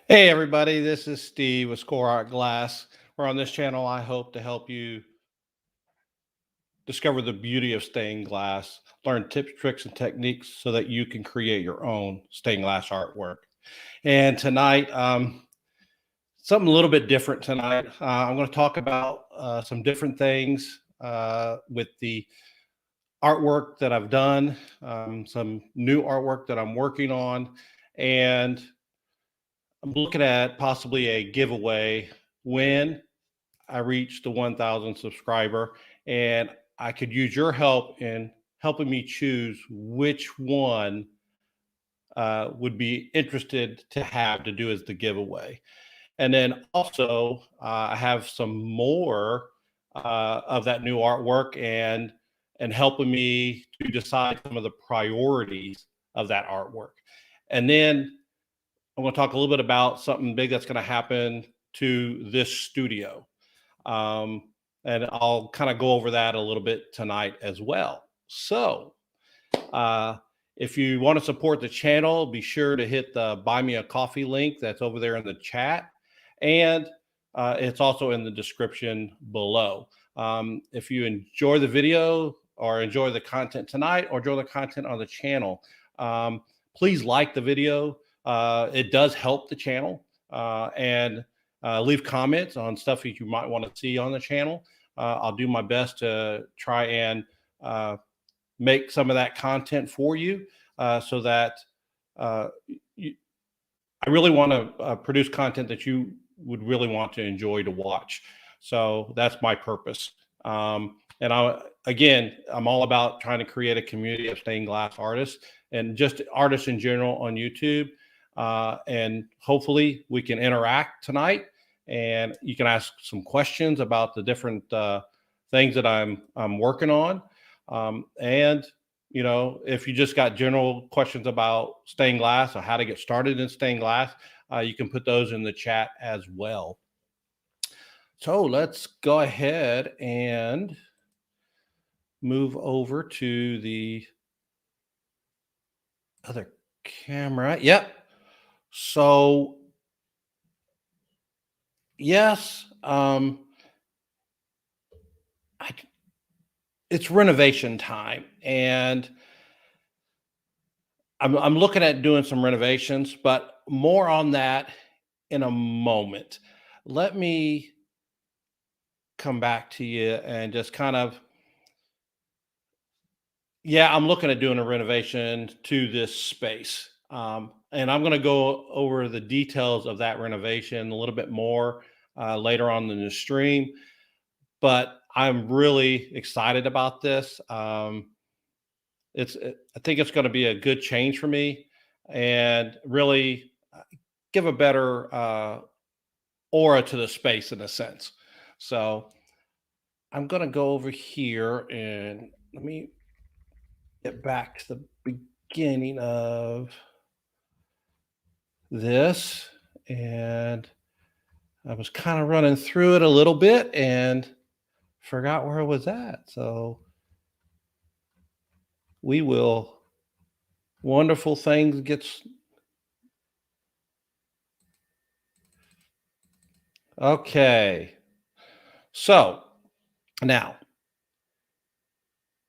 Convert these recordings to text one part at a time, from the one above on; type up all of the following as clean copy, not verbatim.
Hey everybody, this is Steve with SCOARTGLASS. Where on this channel, I hope to help you discover the beauty of stained glass, learn tips, tricks, and techniques so that you can create your own stained glass artwork. And tonight, something a little bit different tonight. I'm going to talk about some different things with the artwork that I've done, some new artwork that I'm working on, and I'm looking at possibly a giveaway when I reach the 1,000 subscriber, and I could use your help in helping me choose which one would be interested to have to do as the giveaway. And then also, I have some more of that new artwork and helping me to decide some of the priorities of that artwork. And then I'm going to talk a little bit about something big that's going to happen to this studio. Um, and I'll kind of go over that a little bit tonight as well. So, uh, if you want to support the channel, be sure to hit the Buy Me a Coffee link that's over there in the chat. And it's also in the description below. If you enjoy the video or enjoy the content tonight or enjoy the content on the channel, please like the video. It does help the channel. And leave comments on stuff that you might want to see on the channel. I'll do my best to try and make some of that content for you so that you, I really want to produce content that you would really want to enjoy to watch. So that's my purpose. And I'm all about trying to create a community of stained glass artists and just artists in general on YouTube. And hopefully we can interact tonight and you can ask some questions about the different things that I'm working on. And you know, if you just got general questions about stained glass or how to get started in stained glass, you can put those in the chat as well. So let's go ahead and move over to the other camera. Yep. So yes, it's renovation time, and I'm looking at doing some renovations, but more on that in a moment. Let me come back to you and just kind of, yeah, I'm looking at doing a renovation to this space. And I'm going to go over the details of that renovation a little bit more later on in the stream. But I'm really excited about this. I think it's going to be a good change for me and really give a better aura to the space in a sense. So I'm going to go over here and let me get back to the beginning of this. And I was kind of running through it a little bit and forgot where I was at. So we will, wonderful things gets, okay. So now,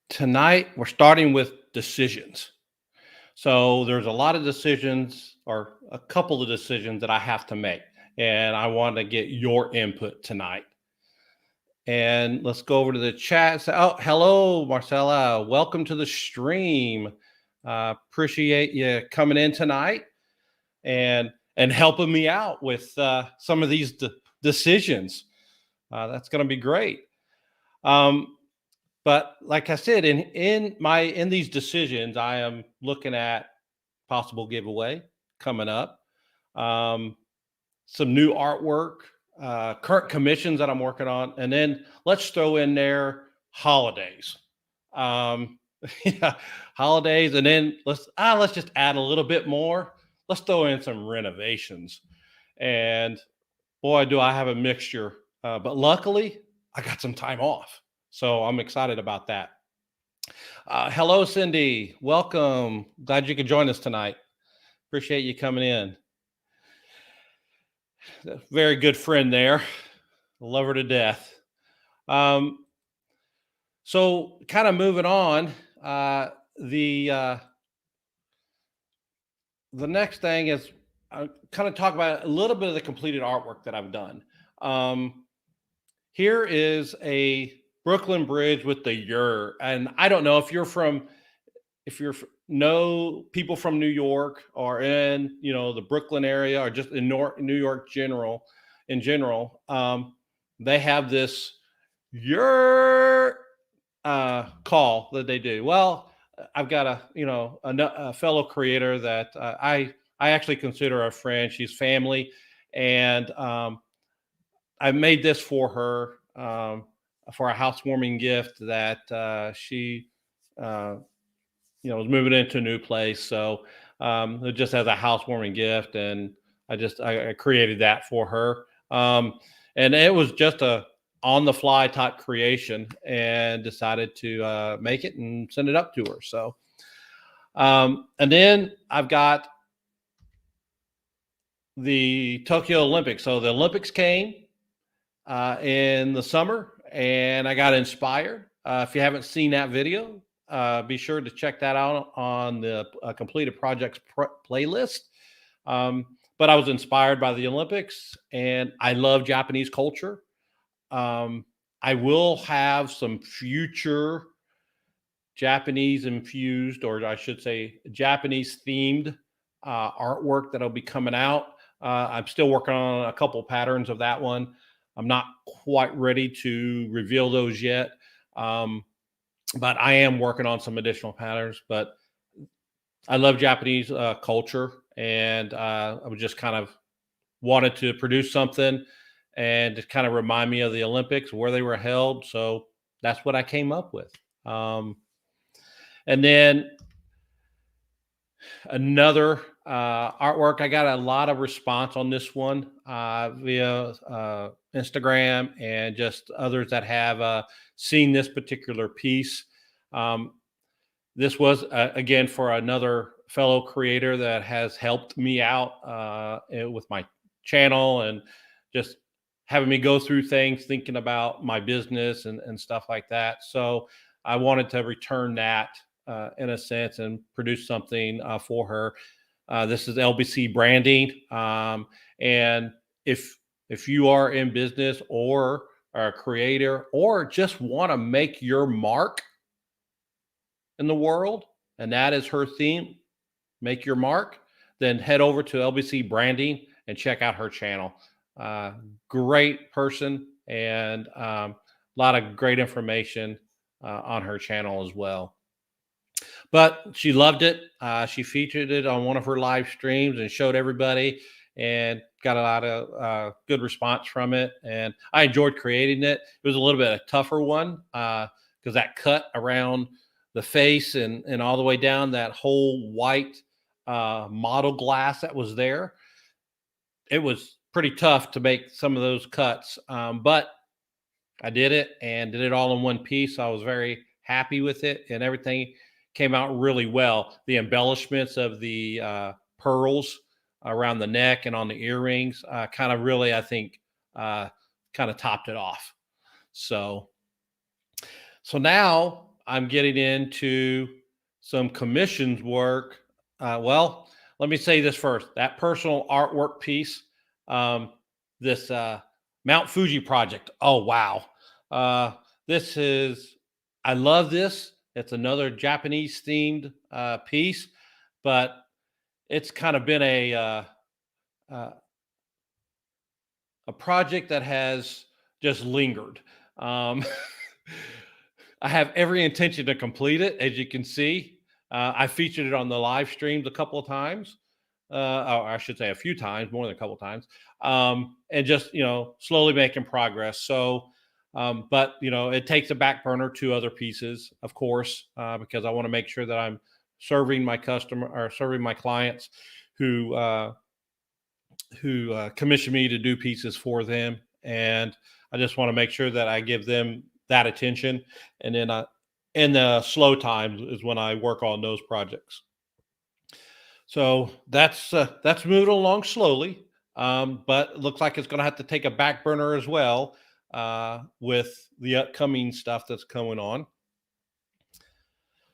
tonight we're starting with decisions. So there's a lot of decisions or a couple of decisions that I have to make. And I want to get your input tonight. And let's go over to the chat. Say, oh, hello, Marcella. Welcome to the stream. Appreciate you coming in tonight and helping me out with some of these decisions. That's going to be great. But like I said, in these decisions, I am looking at possible giveaway coming up, some new artwork, current commissions that I'm working on, and then let's throw in there holidays. Yeah, holidays, and then let's just add a little bit more. Let's throw in some renovations, and boy, do I have a mixture. But luckily, I got some time off, so I'm excited about that. Hello, Cindy. Welcome. Glad you could join us tonight. Appreciate you coming in. Very good friend there. Love her to death. Um, so kind of moving on, the the next thing is kind of talk about a little bit of the completed artwork that I've done. Um, Here is a Brooklyn Bridge with the "yer," and I don't know if you're know people from New York or in the Brooklyn area or just in New York in general. They have this "yer" call that they do. Well, I've got a fellow creator that I actually consider a friend. She's family, and I made this for her for a housewarming gift that she uh, was moving into a new place. So it just as a housewarming gift, and I created that for her. And it was just a on the fly type creation, and decided to make it and send it up to her. So and then I've got the Tokyo Olympics. So the Olympics came in the summer, and I got inspired. If you haven't seen that video, be sure to check that out on the completed projects playlist. But I was inspired by the Olympics, and I love Japanese culture. I will have some future Japanese infused, or I should say, Japanese themed artwork that'll be coming out. I'm still working on a couple patterns of that one. I'm not quite ready to reveal those yet, but I am working on some additional patterns. But I love Japanese culture, and I was just kind of wanted to produce something and just kind of remind me of the Olympics, where they were held. So that's what I came up with. And then another artwork, I got a lot of response on this one via Instagram and just others that have seen this particular piece. This was, again, for another fellow creator that has helped me out with my channel and just having me go through things, thinking about my business and stuff like that. So I wanted to return that in a sense and produce something for her. This is LBC branding. And if you are in business or are a creator or just want to make your mark in the world, and that is her theme, make your mark, then head over to LBC branding and check out her channel. Great person, and a lot of great information on her channel as well. But she loved it. She featured it on one of her live streams and showed everybody, and got a lot of good response from it. And I enjoyed creating it. It was a little bit of a tougher one because that cut around the face and all the way down that whole white model glass that was there. It was pretty tough to make some of those cuts, but I did it and did it all in one piece. I was very happy with it, and everything came out really well. The embellishments of the pearls around the neck and on the earrings kind of really, I think, kind of topped it off. So now I'm getting into some commissions work. Well, let me say this first. That personal artwork piece, this Mount Fuji project. Oh, wow. This is, I love this. It's another Japanese themed piece, but it's kind of been a project that has just lingered. I have every intention to complete it. As you can see, I featured it on the live streams a couple of times, or I should say a few times, more than a couple of times, and just slowly making progress. So, but it takes a back burner to other pieces, of course, because I want to make sure that I'm serving my customer or serving my clients who commission me to do pieces for them, and I just want to make sure that I give them that attention. And then in the slow times is when I work on those projects. So that's moving along slowly. but it looks like it's going to have to take a back burner as well with the upcoming stuff that's going on.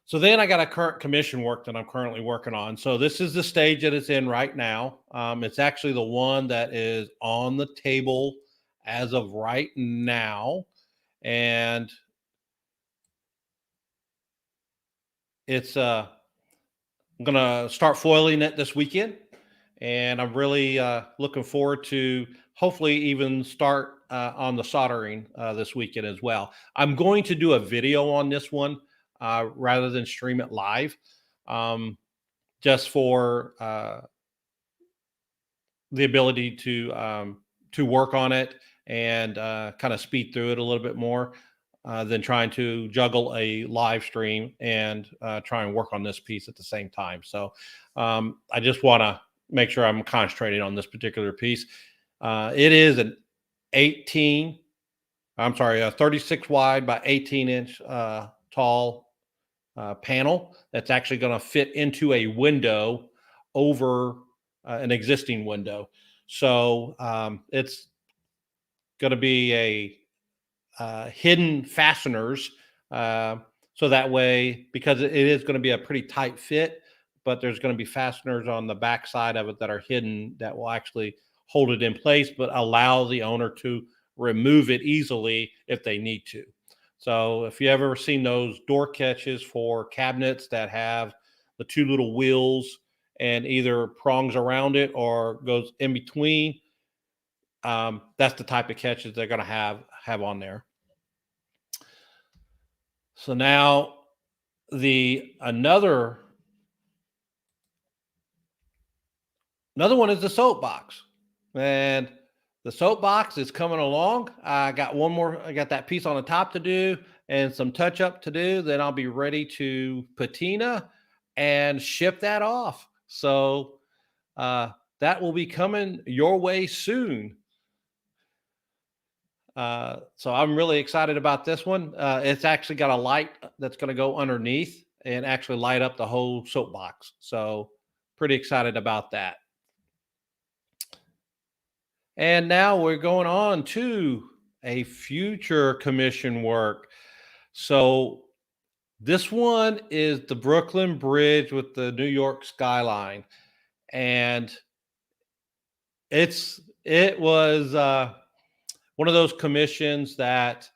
So then I got a current commission work that I'm currently working on. So this is the stage that it's in right now. It's actually the one that is on the table as of right now. And it's I'm going to start foiling it this weekend. And I'm really looking forward to hopefully even start on the soldering this weekend as well. I'm going to do a video on this one rather than stream it live, just for the ability to work on it and kind of speed through it a little bit more than trying to juggle a live stream and try and work on this piece at the same time. So I just want to make sure I'm concentrating on this particular piece. It is an 36 wide by 18 inch tall panel that's actually going to fit into a window over an existing window. So it's going to be a hidden fasteners. So that way, because it is going to be a pretty tight fit, but there's going to be fasteners on the back side of it that are hidden that will actually hold it in place, but allow the owner to remove it easily if they need to. So if you ever seen those door catches for cabinets that have the two little wheels and either prongs around it or goes in between, that's the type of catches they're going to have on there. So now another one is the soapbox, and the soapbox is coming along. I got that piece on the top to do and some touch up to do. Then I'll be ready to patina and ship that off. So that will be coming your way soon. So I'm really excited about this one. It's actually got a light that's going to go underneath and actually light up the whole soapbox. So pretty excited about that. And now we're going on to a future commission work. So this one is the Brooklyn Bridge with the New York skyline. And it was one of those commissions that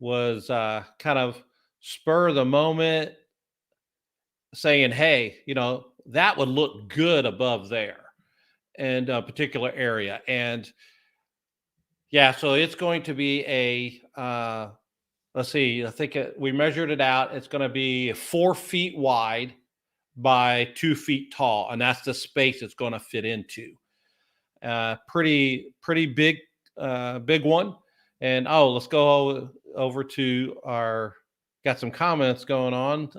was kind of spur of the moment, saying, hey, that would look good above there in a particular area. And yeah, so it's going to be let's see, I think we measured it out. It's going to be 4 feet wide by 2 feet tall. And that's the space it's going to fit into. Pretty big one. And let's go over to got some comments going on.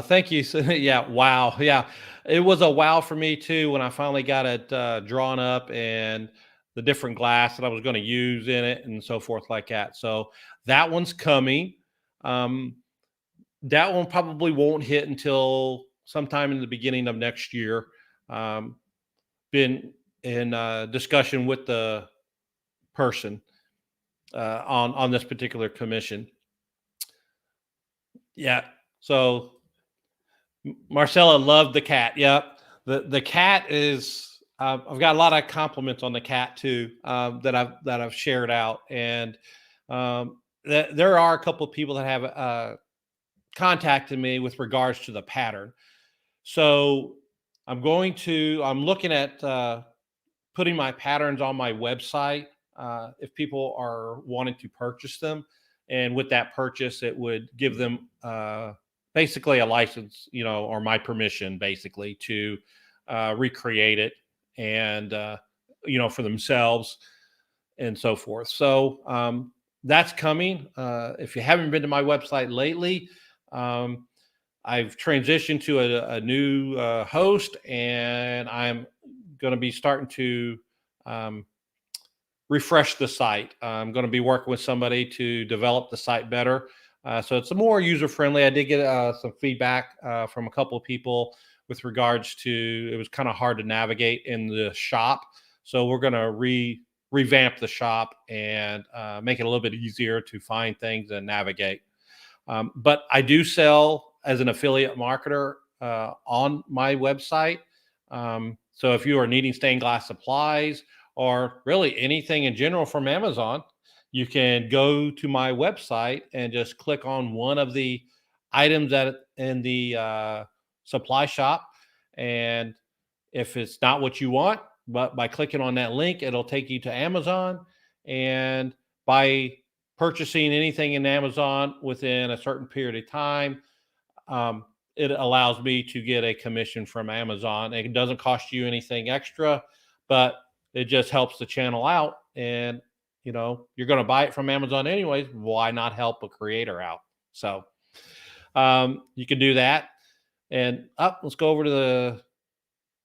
Thank you. Yeah. Wow. Yeah. It was a wow for me too, when I finally got it drawn up and the different glass that I was going to use in it and so forth like that. So that one's coming. That one probably won't hit until sometime in the beginning of next year. Been in discussion with the person on this particular commission. Yeah. So Marcella loved the cat. Yep. The cat is, I've got a lot of compliments on the cat too, that I've shared out. And there are a couple of people that have contacted me with regards to the pattern. So I'm looking at putting my patterns on my website if people are wanting to purchase them. And with that purchase, it would give them basically a license, or my permission basically to recreate it and, for themselves and so forth. So that's coming. If you haven't been to my website lately, I've transitioned to a new host, and I'm going to be starting to refresh the site. I'm going to be working with somebody to develop the site better. So it's more user-friendly. I did get some feedback from a couple of people with regards to, it was kind of hard to navigate in the shop. So we're going to revamp the shop and make it a little bit easier to find things and navigate. But I do sell as an affiliate marketer on my website. So if you are needing stained glass supplies or really anything in general from Amazon, you can go to my website and just click on one of the items that in the supply shop. And if it's not what you want, but by clicking on that link, it'll take you to Amazon. And by purchasing anything in Amazon within a certain period of time, it allows me to get a commission from Amazon. It doesn't cost you anything extra, but it just helps the channel out. And, you know, you're going to buy it from Amazon anyways. Why not help a creator out? So you can do that. And let's go over to the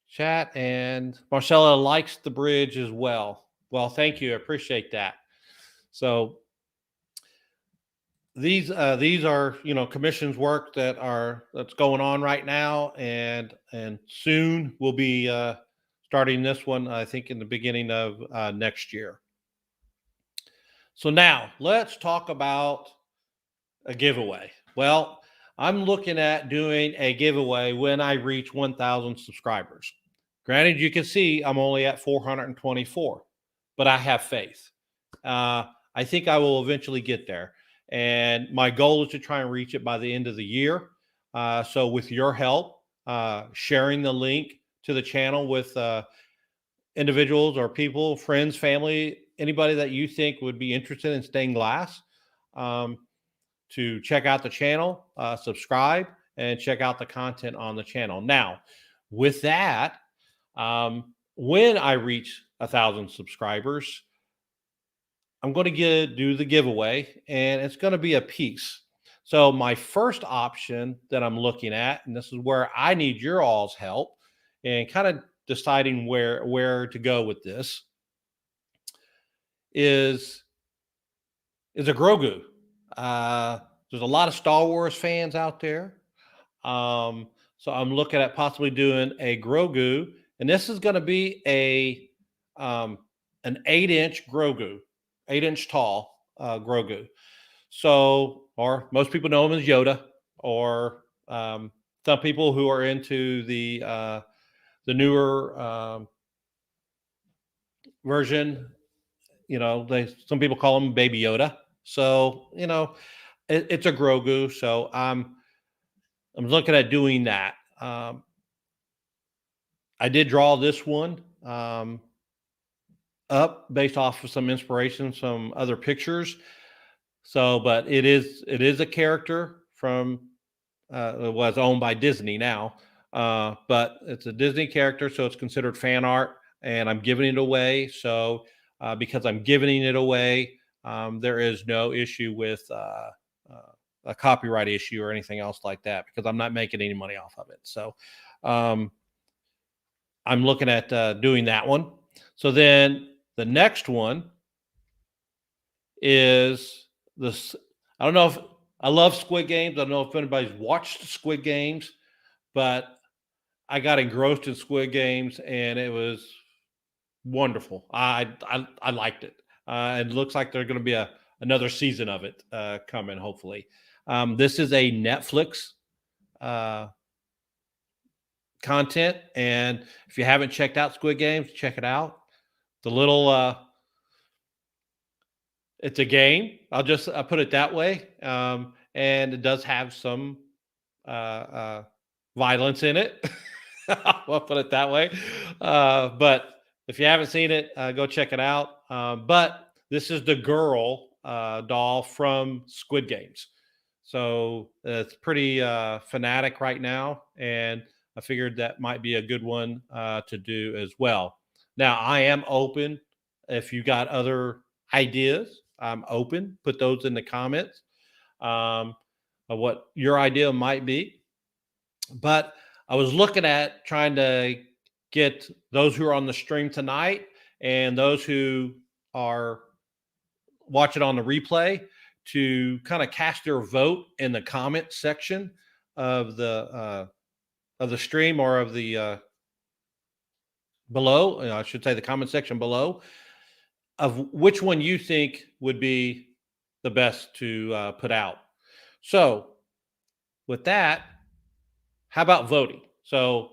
chat. And Marcella likes the bridge as well. Well, thank you. I appreciate that. So these are, you know, commissions work that's going on right now, and soon we'll be starting this one, I think, in the beginning of next year. So now let's talk about a giveaway. Well, I'm looking at doing a giveaway when I reach 1,000 subscribers. Granted, you can see I'm only at 424, but I have faith. I think I will eventually get there. And my goal is to try and reach it by the end of the year. So with your help, sharing the link to the channel with individuals or people, friends, family, anybody that you think would be interested in stained glass, to check out the channel, subscribe, and check out the content on the channel. Now, with that, when I reach 1,000 subscribers, I'm going to do the giveaway, and it's going to be a piece. So my first option that I'm looking at, and this is where I need your all's help and kind of deciding where to go with this, is a Grogu. There's a lot of Star Wars fans out there. So I'm looking at possibly doing a Grogu, and this is going to be an 8-inch Grogu, 8-inch tall Grogu. So, or most people know him as Yoda, or some people who are into the newer version, you know, some people call him Baby Yoda. So, you know, it's a Grogu. So I'm looking at doing that. I did draw this one up based off of some inspiration, some other pictures. So, but it is a character from it was owned by Disney now, but it's a Disney character, so it's considered fan art, and I'm giving it away. So because I'm giving it away, there is no issue with a copyright issue or anything else like that, because I'm not making any money off of it. So I'm looking at doing that one. So then the next one is this. I don't know if I love Squid Games. I don't know if anybody's watched Squid Games, but I got engrossed in Squid Games, and it was wonderful. I liked it. It looks like there's going to be another season of it coming, hopefully. This is a Netflix content, and if you haven't checked out Squid Games, check it out. The little it's a game. I'll put it that way. And it does have some violence in it. I'll put it that way. But if you haven't seen it, go check it out. But this is the girl doll from Squid Games. So it's pretty fanatic right now. And I figured that might be a good one to do as well. Now, I am open. If you got other ideas, I'm open. Put those in the comments of what your idea might be. But I was looking at trying to get those who are on the stream tonight and those who are watching on the replay to kind of cast their vote in the comment section of the the stream or of the below, I should say the comment section below, of which one you think would be the best to put out. So with that, how about voting? So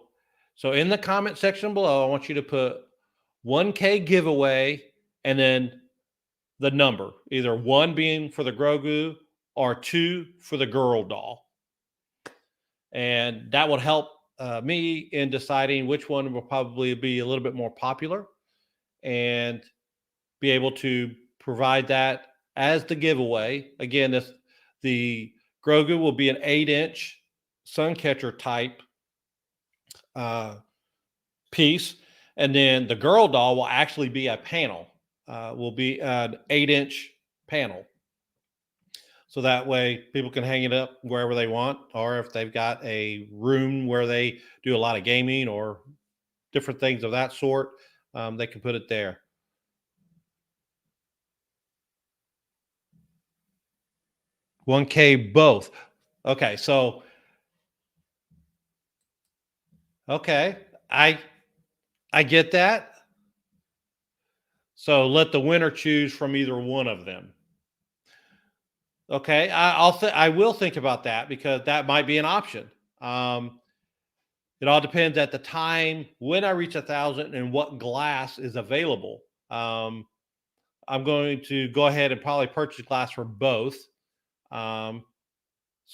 in the comment section below, I want you to put 1K giveaway and then the number, either 1 being for the Grogu or 2 for the girl doll. And that will help me in deciding which one will probably be a little bit more popular and be able to provide that as the giveaway. Again, the Grogu will be an 8-inch Suncatcher type piece, and then the girl doll will actually be a panel. Will be an 8-inch panel. So that way people can hang it up wherever they want, or if they've got a room where they do a lot of gaming or different things of that sort, they can put it there. $1K both. Okay, so okay, I get that. So let the winner choose from either one of them. Okay, I will think about that because that might be an option. It all depends at the time when I reach 1,000 and what glass is available. I'm going to go ahead and probably purchase glass for both, so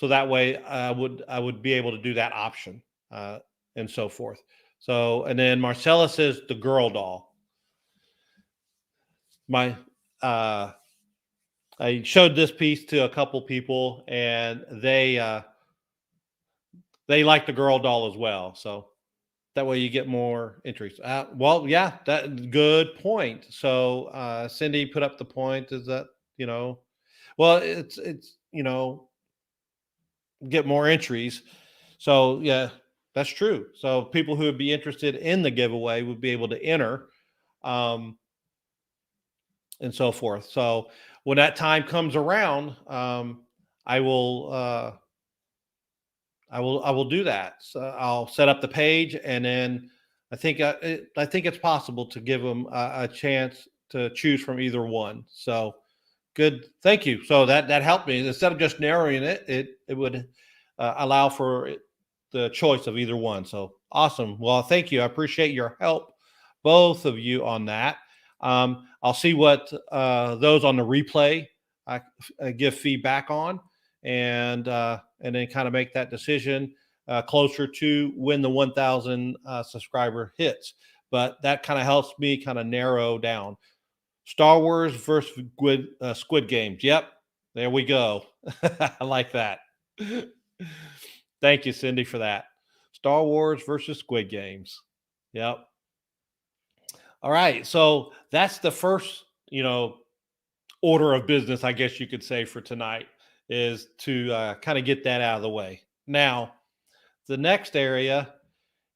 that way I would be able to do that option and so forth. So, and then Marcella says the girl doll. I showed this piece to a couple people, and they like the girl doll as well. So that way you get more entries. Well, yeah, that good point. So Cindy put up the point is that, well, it's get more entries. So yeah, that's true. So people who would be interested in the giveaway would be able to enter. And so forth. So when that time comes around, I will do that. So I'll set up the page, and then I think it's possible to give them a chance to choose from either one. So good, thank you. So that helped me. Instead of just narrowing it, it would allow for the choice of either one. So awesome. Well, thank you. I appreciate your help, both of you, on that. I'll see what those on the replay I give feedback on, and then kind of make that decision closer to when the 1,000 subscriber hits. But that kind of helps me kind of narrow down. Star Wars versus Squid Games. Yep, there we go. I like that. Thank you, Cindy, for that. Star Wars versus Squid Games. Yep. All right, so that's the first, order of business, I guess you could say, for tonight, is to kind of get that out of the way. Now, the next area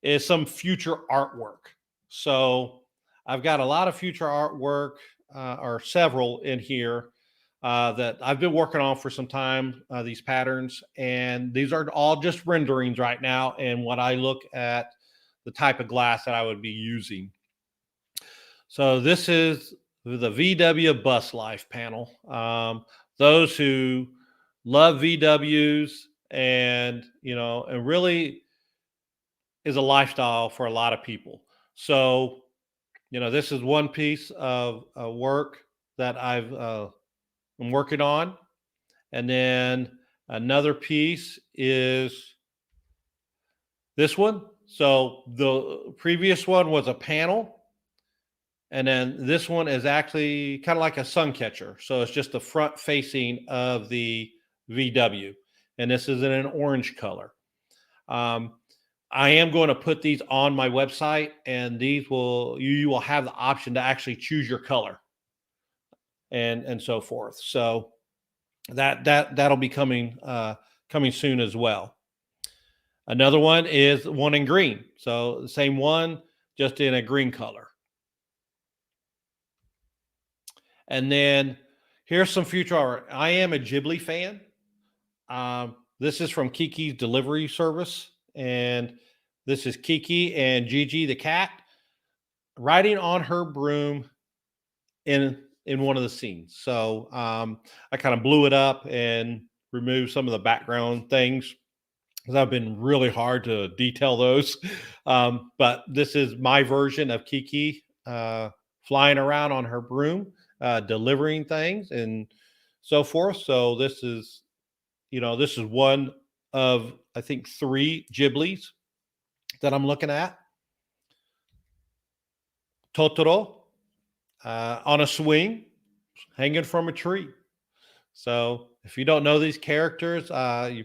is some future artwork. So I've got a lot of future artwork, or several in here that I've been working on for some time, these patterns, and these are all just renderings right now. And when I look at the type of glass that I would be using. So this is the VW Bus Life panel. Those who love VWs and really is a lifestyle for a lot of people. So, this is one piece of work that I'm working on. And then another piece is this one. So the previous one was a panel. And then this one is actually kind of like a sun catcher. So it's just the front facing of the VW. And this is in an orange color. I am going to put these on my website, and you will have the option to actually choose your color and so forth. So that'll be coming soon as well. Another one is one in green. So the same one, just in a green color. And then here's some future art. I am a Ghibli fan. This is from Kiki's Delivery Service, and This is Kiki and Gigi the cat riding on her broom in one of the scenes. So I kind of blew it up and removed some of the background things because I've been really hard to detail those. But this is my version of Kiki flying around on her broom, delivering things and so forth. So this is, this is one of, I think, 3 Ghiblis that I'm looking at. Totoro on a swing, hanging from a tree. So if you don't know these characters, you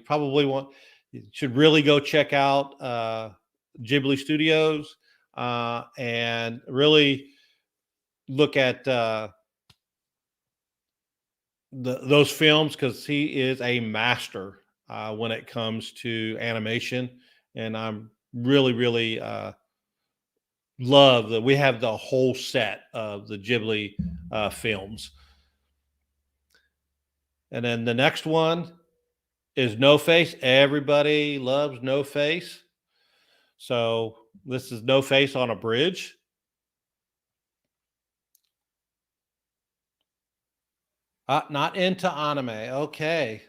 should really go check out Ghibli Studios and really look at those films, because he is a master when it comes to animation. And I'm really love that we have the whole set of the Ghibli films. And then the next one is No Face. Everybody loves No Face. So this is No Face on a bridge. Not into anime. Okay.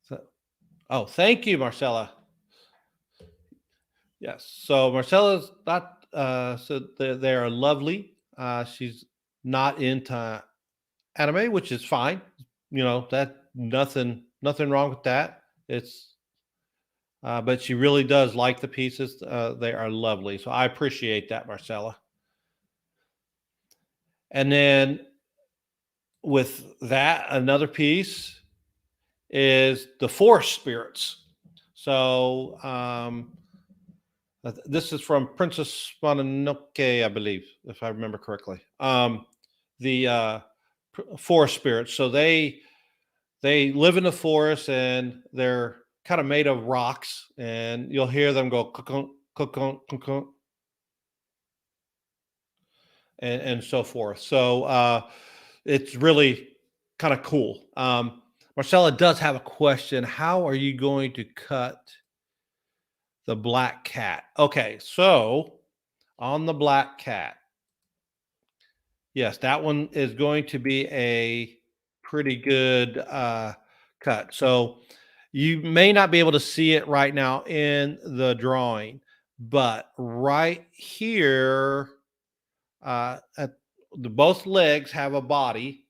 So, thank you, Marcella. Yes. So Marcella's not. So they are lovely. She's not into anime, which is fine. That nothing wrong with that. It's but she really does like the pieces. They are lovely. So I appreciate that, Marcella. And then with that, another piece is the forest spirits. So this is from Princess Mononoke, I believe, if I remember correctly. The forest spirits. So they live in the forest and they're kind of made of rocks, and you'll hear them go kukunk, kukunk, kukunk, and so forth. So it's really kind of cool. Marcella does have a question. How are you going to cut the black cat? Okay, so on the black cat, yes, that one is going to be a pretty good cut. So you may not be able to see it right now in the drawing, but right here, at both legs have a body,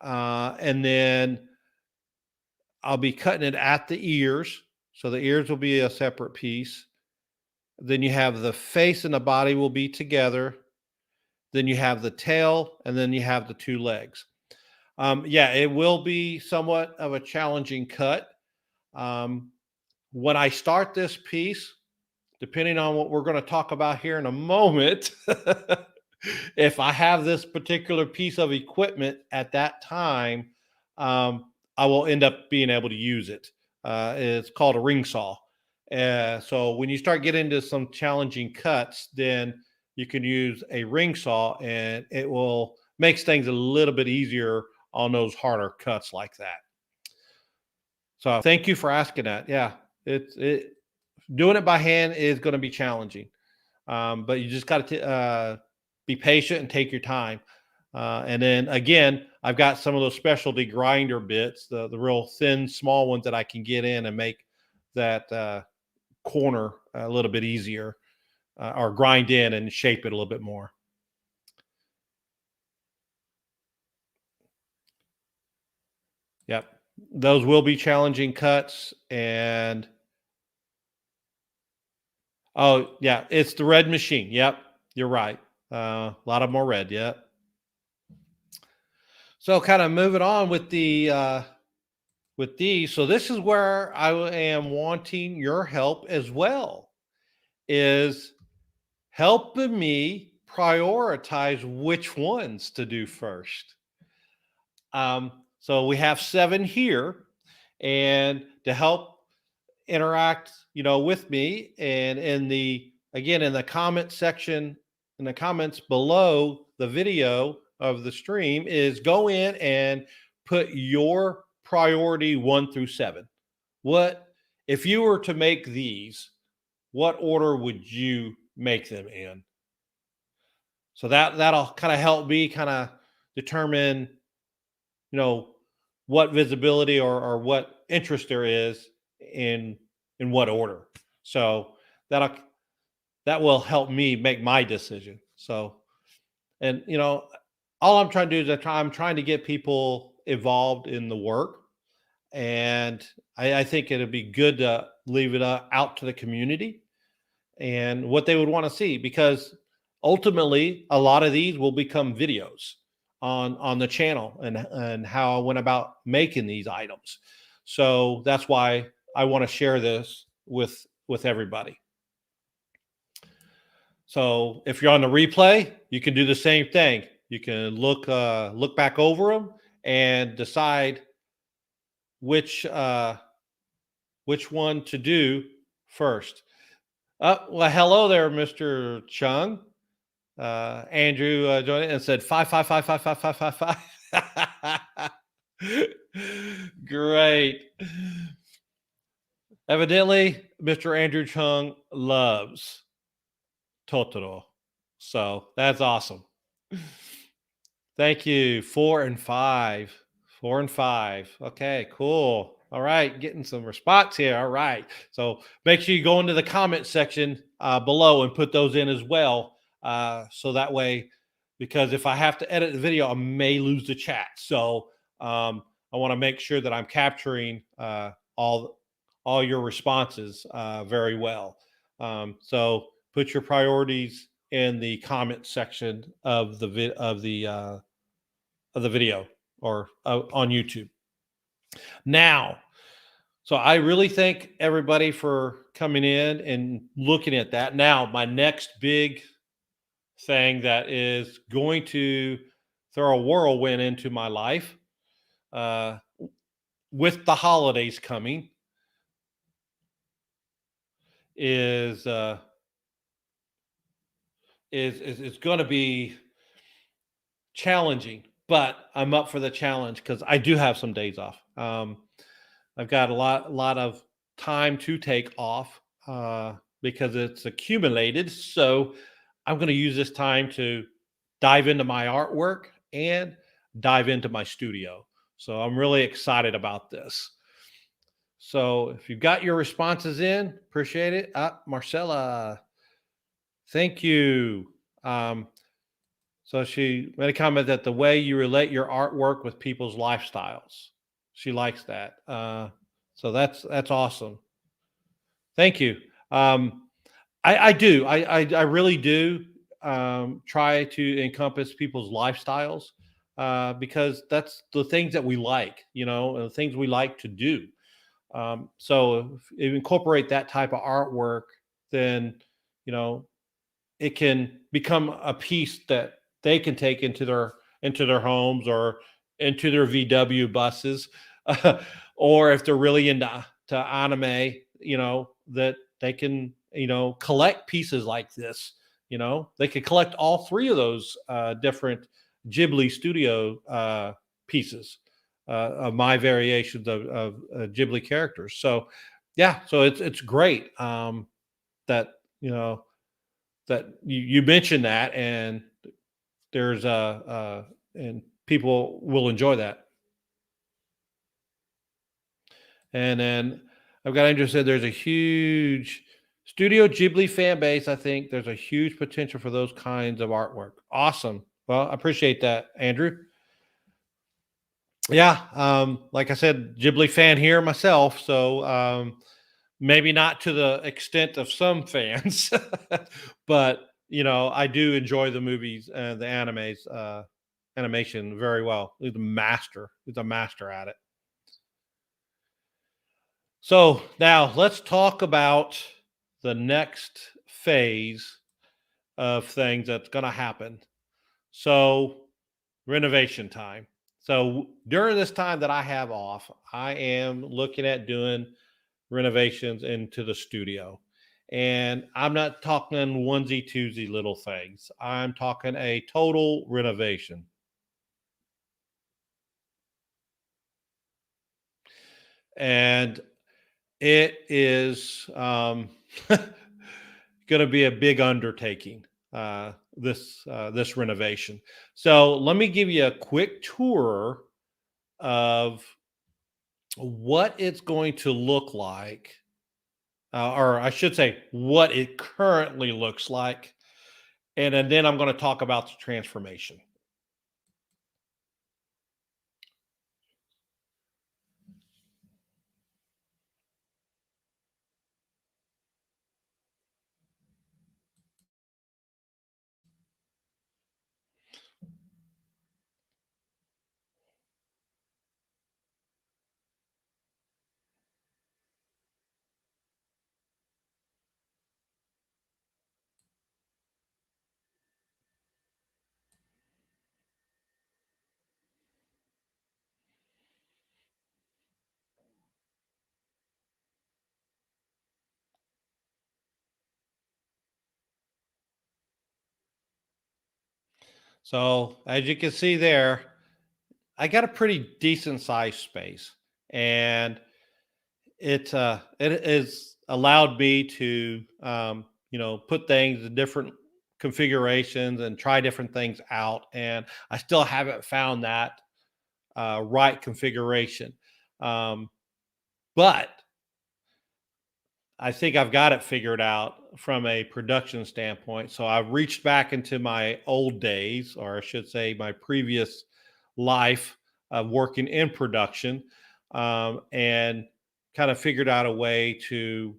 and then I'll be cutting it at the ears. So the ears will be a separate piece. Then you have the face and the body will be together. Then you have the tail, and then you have the 2 legs. Yeah, it will be somewhat of a challenging cut. When I start this piece, depending on what we're going to talk about here in a moment, if I have this particular piece of equipment at that time, I will end up being able to use it. It's called a ring saw. So when you start getting into some challenging cuts, then you can use a ring saw, and it will makes things a little bit easier on those harder cuts like that. So thank you for asking that. Yeah, doing it by hand is going to be challenging, but you just got to be patient and take your time. And then again, I've got some of those specialty grinder bits, the real thin, small ones that I can get in and make that corner a little bit easier, or grind in and shape it a little bit more. Yep. Those will be challenging cuts. And oh yeah, it's the red machine. Yep. You're right. A lot of them are red. Yep. So kind of moving on with the with these. So this is where I am wanting your help as well, is helping me prioritize which ones to do first. So we have 7 here, and to help interact, with me, and in the comment section, in the comments below the video of the stream, is go in and put your priority 1 through 7. What if you were to make these? what order would you make them in? So that'll kind of help me kind of determine, you know, what visibility or what interest there is in what order. So that'll that will help me make my decision. So, and all I'm trying to do is I'm trying to get people involved in the work, and I think it'd be good to leave it out to the community and what they would want to see, because ultimately a lot of these will become videos on the channel and how I went about making these items. So that's why I want to share this with everybody. So if you're on the replay, you can do the same thing. You can look back over them and decide which one to do first. Well, hello there, Mr. Chung. Andrew joined and said 555555555. Great. Evidently, Mr. Andrew Chung loves Totoro. So that's awesome. Thank you. 4 and 5. 4 and 5. Okay, cool. All right, getting some response here. All right. So make sure you go into the comment section below and put those in as well. So that way, because if I have to edit the video, I may lose the chat. So I want to make sure that I'm capturing all your responses very well. So put your priorities in the comment section of the video or on YouTube. Now, so I really thank everybody for coming in and looking at that. Now, my next big thing that is going to throw a whirlwind into my life with the holidays coming is going to be challenging, but I'm up for the challenge because I do have some days off. I've got a lot of time to take off because it's accumulated. So I'm going to use this time to dive into my artwork and dive into my studio. So I'm really excited about this. So if you've got your responses in, appreciate it. Marcella, thank you. So she made a comment that the way you relate your artwork with people's lifestyles. She likes that. So that's awesome. Thank you. I do. I really do try to encompass people's lifestyles because that's the things that we like, and the things we like to do. So if you incorporate that type of artwork, then it can become a piece that they can take into their homes or into their VW buses, or if they're really into anime, that they can collect pieces like this. They could collect all three of those different Ghibli studio pieces of my variations of Ghibli characters. So yeah, so it's great that that you mentioned that, and there's and people will enjoy that. And then I've got Andrew said there's a huge Studio Ghibli fan base. I think there's a huge potential for those kinds of artwork. Awesome. Well, I appreciate that, Andrew. Yeah, like I said, Ghibli fan here myself. So maybe not to the extent of some fans, but I do enjoy the movies and the animation very well. He's a master. He's a master at it. So now let's talk about the next phase of things that's going to happen. So renovation time. So during this time that I have off, I am looking at doing renovations into the studio. And I'm not talking onesie twosie little things. I'm talking a total renovation. And it is going to be a big undertaking. This renovation. So let me give you a quick tour of what it's going to look like, or I should say, what it currently looks like, and then I'm going to talk about the transformation. So as you can see there, I got a pretty decent sized space, and it has allowed me to put things in different configurations and try different things out, and I still haven't found that right configuration. Um, but I think I've got it figured out from a production standpoint. So I've reached back into my old days, or I should say, my previous life of working in production, and kind of figured out a way to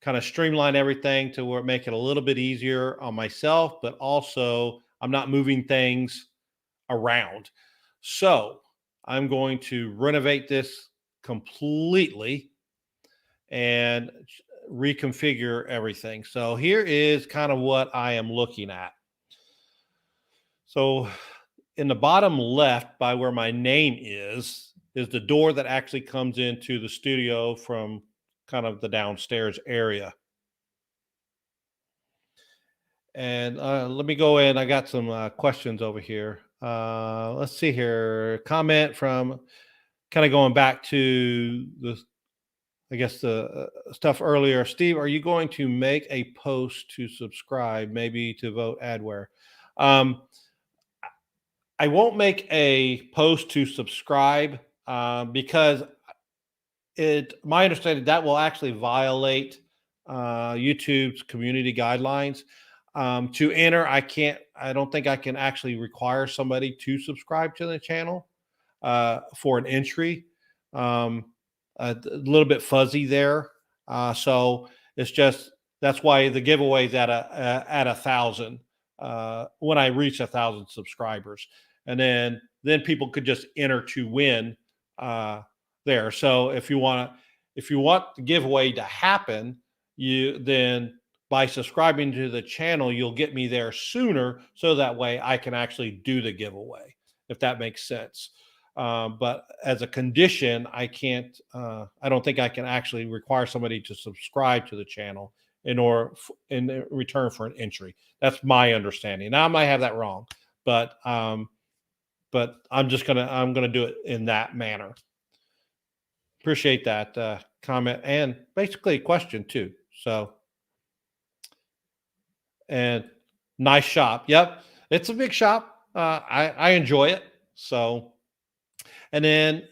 kind of streamline everything to where make it a little bit easier on myself, but also I'm not moving things around. So I'm going to renovate this completely and reconfigure everything. So here is kind of what I am looking at. So in the bottom left, by where my name is the door that actually comes into the studio from kind of the downstairs area. And let me go in. I got some questions over here. Let's see here. Comment from kind of going back to the, I guess, the stuff earlier. Steve, are you going to make a post to subscribe, maybe to vote adware? Um, I won't make a post to subscribe because my understanding that will actually violate YouTube's community guidelines. To enter, I don't think I can actually require somebody to subscribe to the channel for an entry. Um, a little bit fuzzy there. So it's just, that's why the giveaway is at 1,000 when I reach 1,000 subscribers, and then people could just enter to win there. So if you want the giveaway to happen, you then by subscribing to the channel, you'll get me there sooner, so that way I can actually do the giveaway, if that makes sense. But as a condition, I can't. I don't think I can actually require somebody to subscribe to the channel in return for an entry. That's my understanding. Now I might have that wrong, but I'm gonna do it in that manner. Appreciate that comment and basically a question too. So, and nice shop. Yep, it's a big shop. I enjoy it. So, and then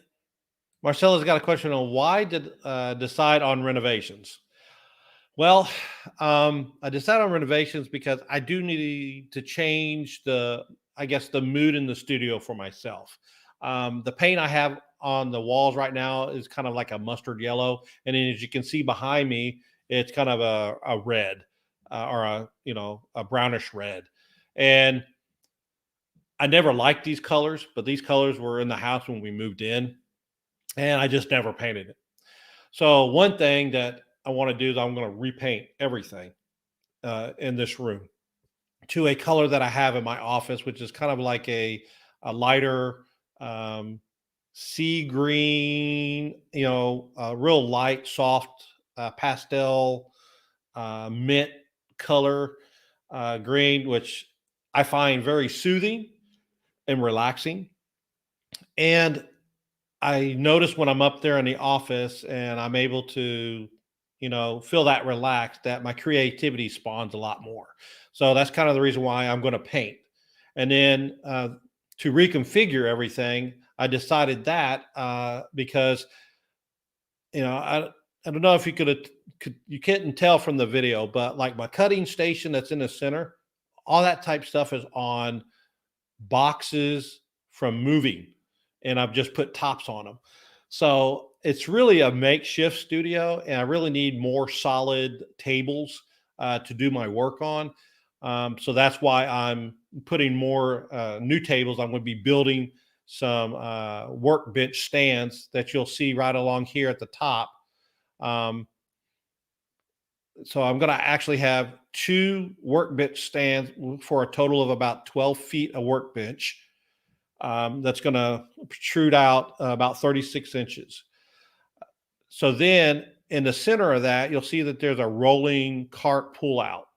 Marcella's got a question on why did decide on renovations. Well, I decided on renovations because I do need to change I guess, the mood in the studio for myself. The paint I have on the walls right now is kind of like a mustard yellow, and then as you can see behind me, it's kind of a red or a brownish red. And I never liked these colors, but these colors were in the house when we moved in, and I just never painted it. So one thing that I want to do is I'm going to repaint everything in this room to a color that I have in my office, which is kind of like a lighter sea green, a real light, soft pastel mint color green, which I find very soothing and relaxing. And I notice when I'm up there in the office and I'm able to feel that relaxed, that my creativity spawns a lot more. So that's kind of the reason why I'm going to paint. And then to reconfigure everything, I decided that because I don't know if you you couldn't tell from the video, but like my cutting station that's in the center, all that type stuff is on boxes from moving, and I've just put tops on them. So it's really a makeshift studio, and I really need more solid tables to do my work on. So that's why I'm putting more new tables. I'm going to be building some workbench stands that you'll see right along here at the top. So I'm going to actually have 2 workbench stands for a total of about 12 feet of workbench. That's going to protrude out about 36 inches. So then in the center of that, you'll see that there's a rolling cart pull out.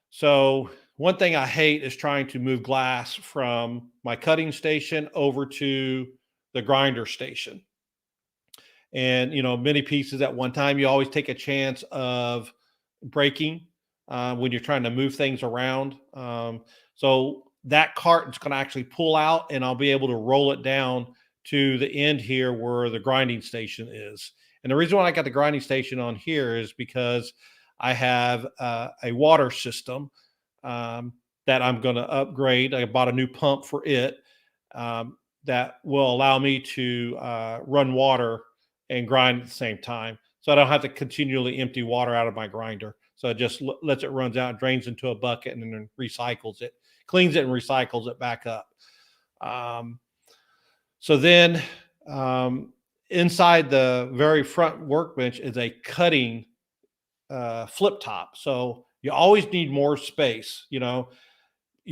So one thing I hate is trying to move glass from my cutting station over to the grinder station. And, many pieces at one time, you always take a chance of breaking when you're trying to move things around. So that cart is going to actually pull out, and I'll be able to roll it down to the end here where the grinding station is. And the reason why I got the grinding station on here is because I have a water system that I'm going to upgrade. I bought a new pump for it that will allow me to run water and grind at the same time. So I don't have to continually empty water out of my grinder. So it just lets it runs out, drains into a bucket, and then recycles it, cleans it and recycles it back up. So then inside the very front workbench is a cutting flip top. So you always need more space. You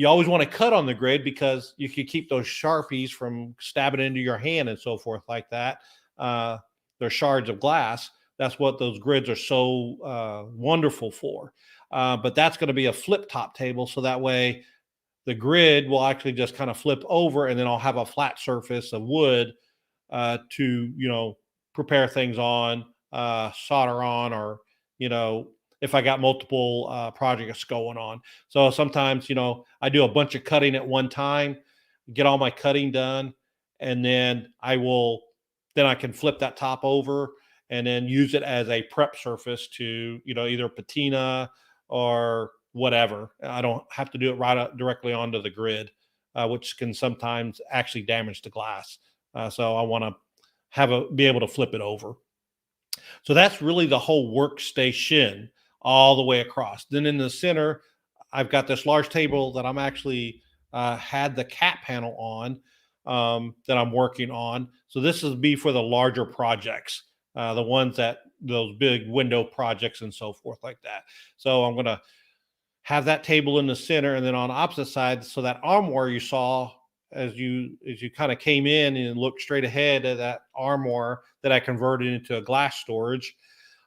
always want to cut on the grid because you can keep those Sharpies from stabbing into your hand and so forth like that. They're shards of glass. That's what those grids are so wonderful for. But that's going to be a flip top table. So that way the grid will actually just kind of flip over, and then I'll have a flat surface of wood to, prepare things on, solder on, or, if I got multiple projects going on. So sometimes, I do a bunch of cutting at one time, get all my cutting done, and then I can flip that top over and then use it as a prep surface to, either patina or whatever. I don't have to do it right directly onto the grid, which can sometimes actually damage the glass. So I want to be able to flip it over. So that's really the whole workstation all the way across. Then in the center, I've got this large table that I'm actually had the cat panel on that I'm working on. So this is be for the larger projects, the ones those big window projects and so forth like that. So I'm going to have that table in the center, and then on the opposite side, so that armoire you saw as you kind of came in and looked straight ahead at that armoire that I converted into a glass storage.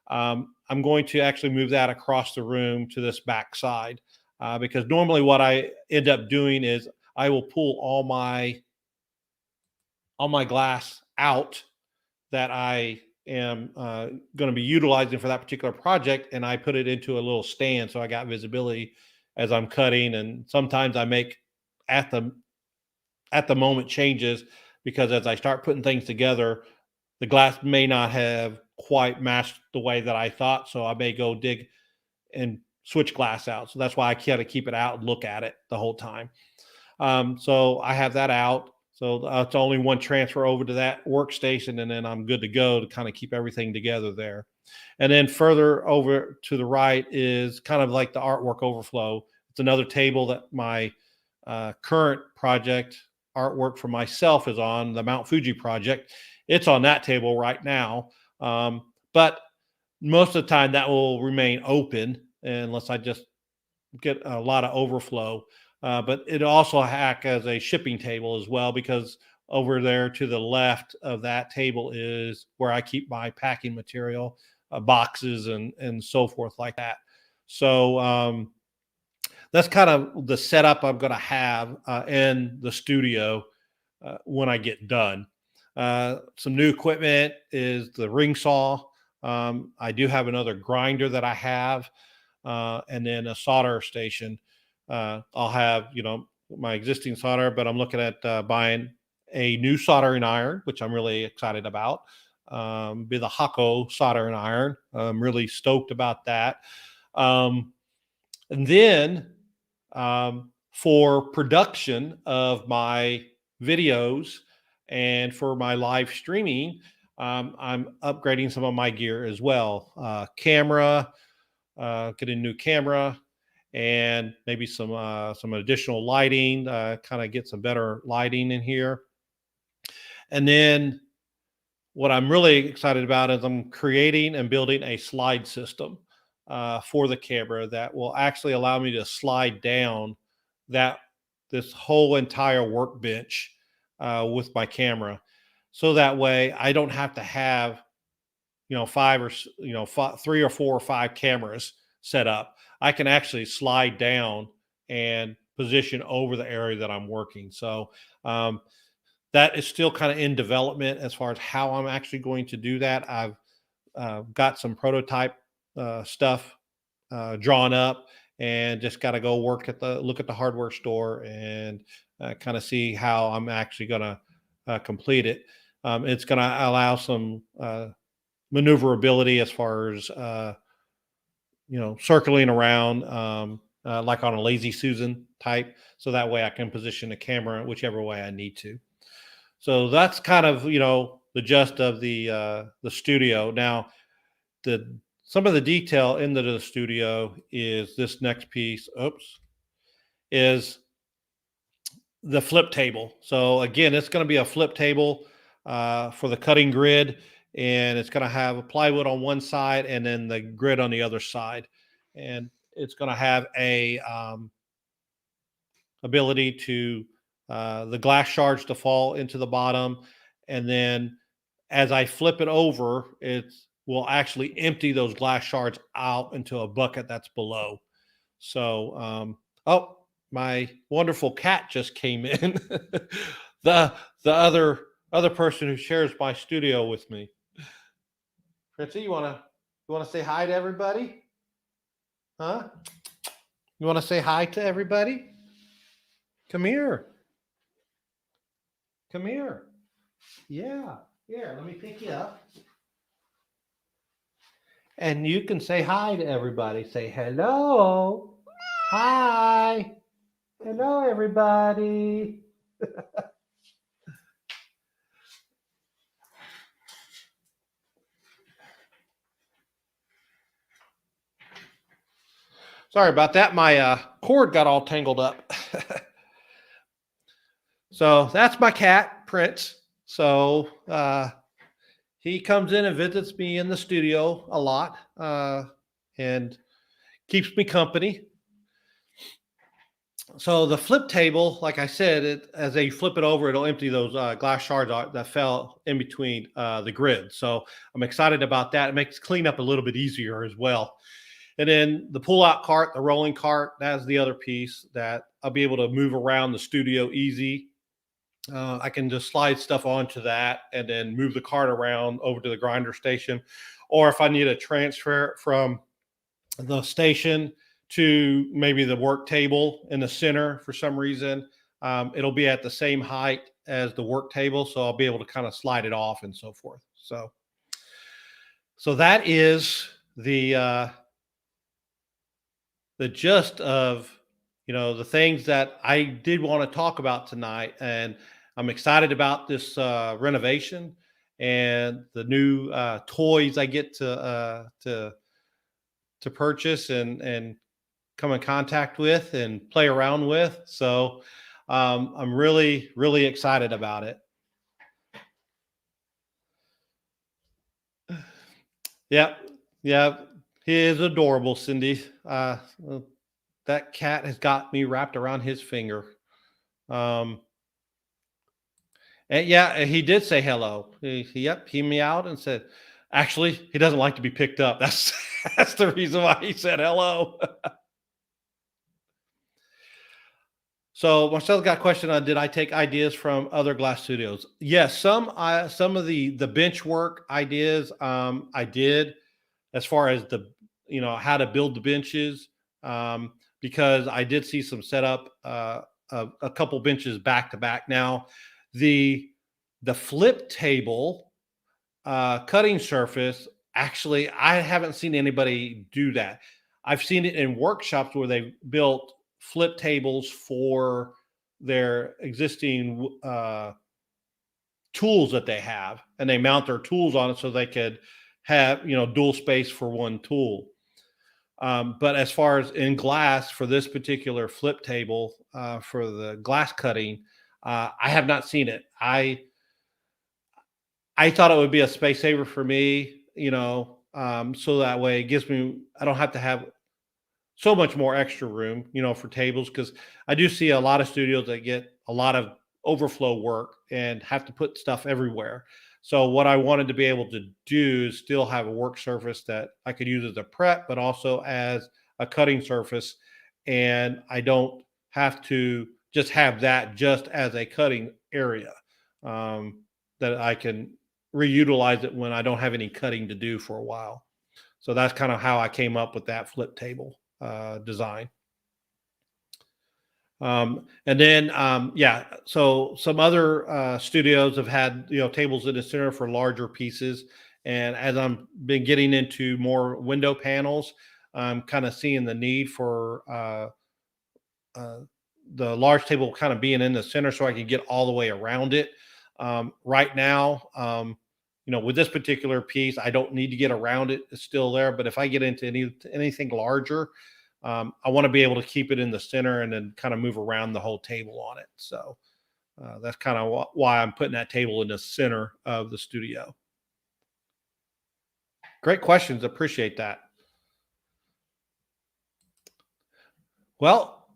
I'm going to actually move that across the room to this back side because normally what I end up doing is I will pull all my glass out that I am going to be utilizing for that particular project, and I put it into a little stand so I got visibility as I'm cutting. And sometimes I make at the moment changes because as I start putting things together, the glass may not have quite matched the way that I thought, so I may go dig and switch glass out. So that's why I kind of keep it out and look at it the whole time. So I have that out. So it's only one transfer over to that workstation, and then I'm good to go to kind of keep everything together there. And then further over to the right is kind of like the artwork overflow. It's another table that my current project artwork for myself is on, the Mount Fuji project. It's on that table right now. But most of the time that will remain open unless I just get a lot of overflow. But it also act as a shipping table as well, because over there to the left of that table is where I keep my packing material, boxes and so forth like that. So that's kind of the setup I'm going to have in the studio when I get done. Some new equipment is the ring saw. I do have another grinder that I have, and then a solder station. I'll have, my existing solder, but I'm looking at buying a new soldering iron, which I'm really excited about. Be the Hako soldering iron. I'm really stoked about that. And then for production of my videos and for my live streaming, I'm upgrading some of my gear as well. Camera, get a new camera, and maybe some additional lighting, kind of get some better lighting in here. And then what I'm really excited about is I'm creating and building a slide system for the camera that will actually allow me to slide down this whole entire workbench with my camera. So that way I don't have to have, three or four or five cameras set up. I can actually slide down and position over the area that I'm working. So that is still kind of in development as far as how I'm actually going to do that. I've got some prototype stuff drawn up, and just got to go look at the hardware store and kind of see how I'm actually going to complete it. It's going to allow some maneuverability as far as circling around like on a lazy Susan type, so that way I can position the camera whichever way I need to. So that's kind of the gist of the studio. Now, some of the detail into the studio is this next piece. Is the flip table. So again, it's going to be a flip table for the cutting grid, and it's going to have a plywood on one side and then the grid on the other side, and it's going to have a ability to the glass shards to fall into the bottom, and then as I flip it over, it will actually empty those glass shards out into a bucket that's below. So, my wonderful cat just came in. the other person who shares my studio with me. Fritzy, you wanna say hi to everybody? Huh? You wanna say hi to everybody? Come here. Come here. Yeah. Here, let me pick you up. And you can say hi to everybody. Say hello. Hi. Hello, everybody. Sorry about that. My cord got all tangled up. So that's my cat, Prince. So he comes in and visits me in the studio a lot and keeps me company. So the flip table, like I said, as they flip it over, it'll empty those glass shards that fell in between the grid. So I'm excited about that. It makes cleanup a little bit easier as well. And then the pull-out cart, the rolling cart, that's the other piece that I'll be able to move around the studio easy. I can just slide stuff onto that and then move the cart around over to the grinder station. Or if I need to transfer from the station to maybe the work table in the center for some reason, it'll be at the same height as the work table. So I'll be able to kind of slide it off and so forth. So that is the gist of the things that I did want to talk about tonight. And I'm excited about this renovation and the new toys I get to purchase and come in contact with and play around with. So I'm really, really excited about it. Yeah. He is adorable, Cindy. That cat has got me wrapped around his finger. And yeah, he did say hello. He meowed and said, actually, he doesn't like to be picked up. That's the reason why he said hello. So Marcel's got a question on, did I take ideas from other glass studios? Yes, some of the bench work ideas I did, as far as the how to build the benches, because I did see some setup, a couple benches back to back. Now the flip table cutting surface, actually I haven't seen anybody do that. I've seen it in workshops where they built flip tables for their existing tools that they have, and they mount their tools on it so they could have dual space for one tool. But as far as in glass for this particular flip table, for the glass cutting, I have not seen it. I thought it would be a space saver for me, so that way it gives me, I don't have to have so much more extra room, for tables, because I do see a lot of studios that get a lot of overflow work and have to put stuff everywhere. So what I wanted to be able to do is still have a work surface that I could use as a prep, but also as a cutting surface. And I don't have to just have that just as a cutting area, that I can reutilize it when I don't have any cutting to do for a while. So that's kind of how I came up with that flip table design. And then, yeah, so some other studios have had, tables in the center for larger pieces. And as I'm been getting into more window panels, I'm kind of seeing the need for the large table kind of being in the center so I can get all the way around it. Right now, with this particular piece, I don't need to get around it. It's still there. But if I get into anything larger, I want to be able to keep it in the center and then kind of move around the whole table on it. So that's kind of why I'm putting that table in the center of the studio. Great questions. Appreciate that. Well,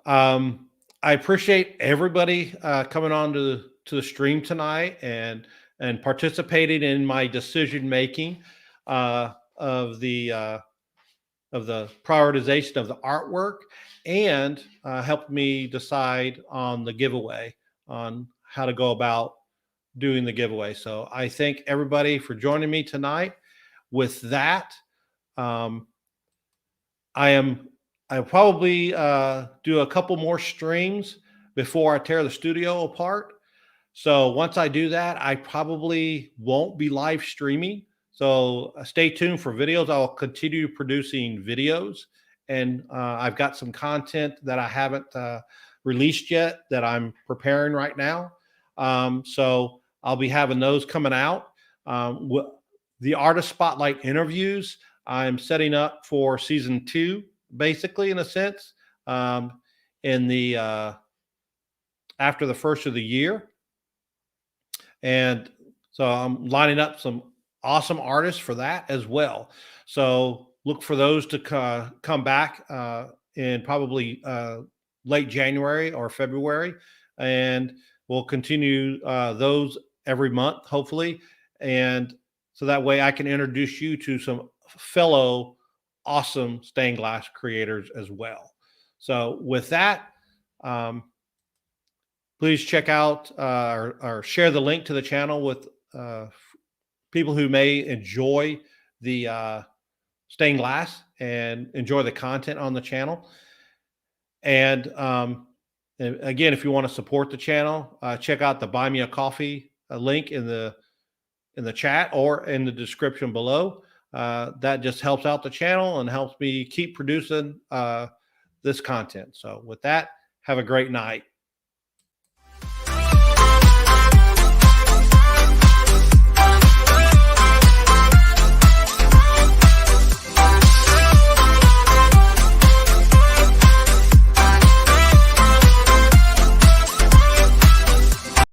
I appreciate everybody coming on to the stream tonight and participating in my decision making of the prioritization of the artwork, and helped me decide on the giveaway, on how to go about doing the giveaway. So I thank everybody for joining me tonight. With that, I'll probably do a couple more streams before I tear the studio apart. So once I do that, I probably won't be live streaming. So stay tuned for videos. I'll continue producing videos, and I've got some content that I haven't released yet that I'm preparing right now. So I'll be having those coming out. The Artist Spotlight interviews, I'm setting up for season 2, basically, in a sense, in the after the first of the year. And so I'm lining up some awesome artists for that as well. So look for those to come back in probably late January or February. And we'll continue those every month, hopefully. And so that way I can introduce you to some fellow awesome stained glass creators as well. So with that, please check out or share the link to the channel with people who may enjoy the stained glass and enjoy the content on the channel. And again, if you want to support the channel, check out the Buy Me a Coffee link in the chat or in the description below. That just helps out the channel and helps me keep producing this content. So with that, have a great night.